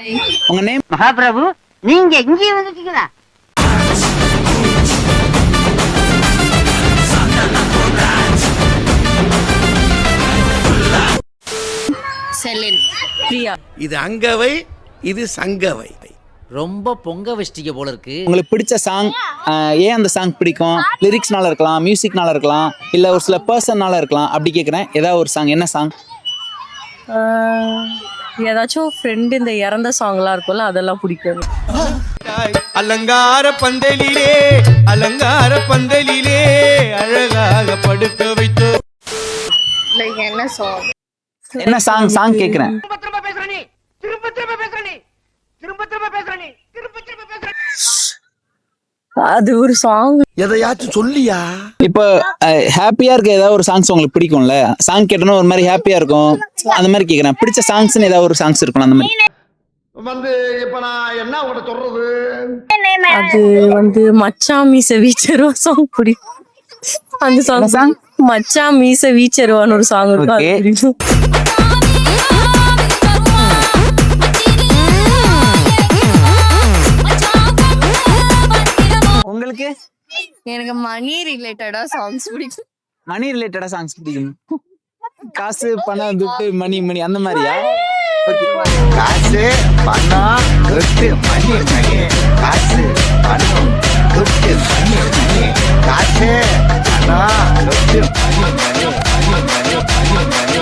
உங்க நேம்? மகாபிரபு, நீங்க இங்கே வந்துட்டீங்களா? செலின். பிரியா. இது அங்கவை, இது சங்கவை. ரொம்ப பொங்க வச்சிட்டீங்க போல இருக்கு. உங்களுக்கு பிடிச்ச சாங், ஏன் அந்த சாங் பிடிக்கும்? லிரிக்ஸ்னால இருக்கலாம், மியூசிக்னால இருக்கலாம், இல்ல ஒரு சில பர்சன்னால இருக்கலாம். அப்படி கேட்குறேன். ஏதாவது ஒரு சாங், என்ன சாங்? ஏதாச்சும் ஃப்ரெண்ட் இந்த இறந்த சாங்லாம் இருக்கும்ல, அதெல்லாம் பிடிக்கும். அலங்கார பந்தலிலே, அலங்கார பந்தலிலே அழகாக படுக்க வைத்தோ. லைக் என்ன சாங்? என்ன சாங்? சாங் கேட்குறேன். திரும்ப பேசுற நீ, திரும்ப பேசுற நீ, திரும்ப பேசுற நீ, திரும்ப பேசுற. அது ஒரு சாங். எதையாச்சும் சொல்லியா? இப்போ ஹாப்பியா இருக்க ஏதாவது ஒரு சாங்ஸ் உங்களுக்கு பிடிக்கும்ல? சாங் கேட்டோன்னா ஒரு மாதிரி ஹாப்பியா இருக்கும், அந்த மாதிரி கேட்குறேன். பிடிச்ச சாங்ஸ்னு ஏதாவது ஒரு சாங்ஸ் இருக்கும் அந்த மாதிரி. இப்ப நான் என்ன உங்கள்கிட்ட சொல்றது? அது மச்சான் மீச வீச்சருவா சாங் பிடிக்கும். அந்த சாங் மச்சான் மீச வீச்சருவான்னு ஒரு சாங் இருக்கும், அது பிடிக்கும். உங்களுக்கு? எனக்கு மணி ரிலேட்டடா சாங்ஸ் பிடிக்கும். மணி ரிலேட்டடா சாங்ஸ் பிடிக்கும். காசு, பணம், துட்டு, மணி மணி அந்த மாதிரியா? காசு பணம் துட்டு மணி மணி, காசு பணம் துட்டு மணி மணி, காசு பணம் துட்டு மணி மணி, மணி மணி, மணி மணி.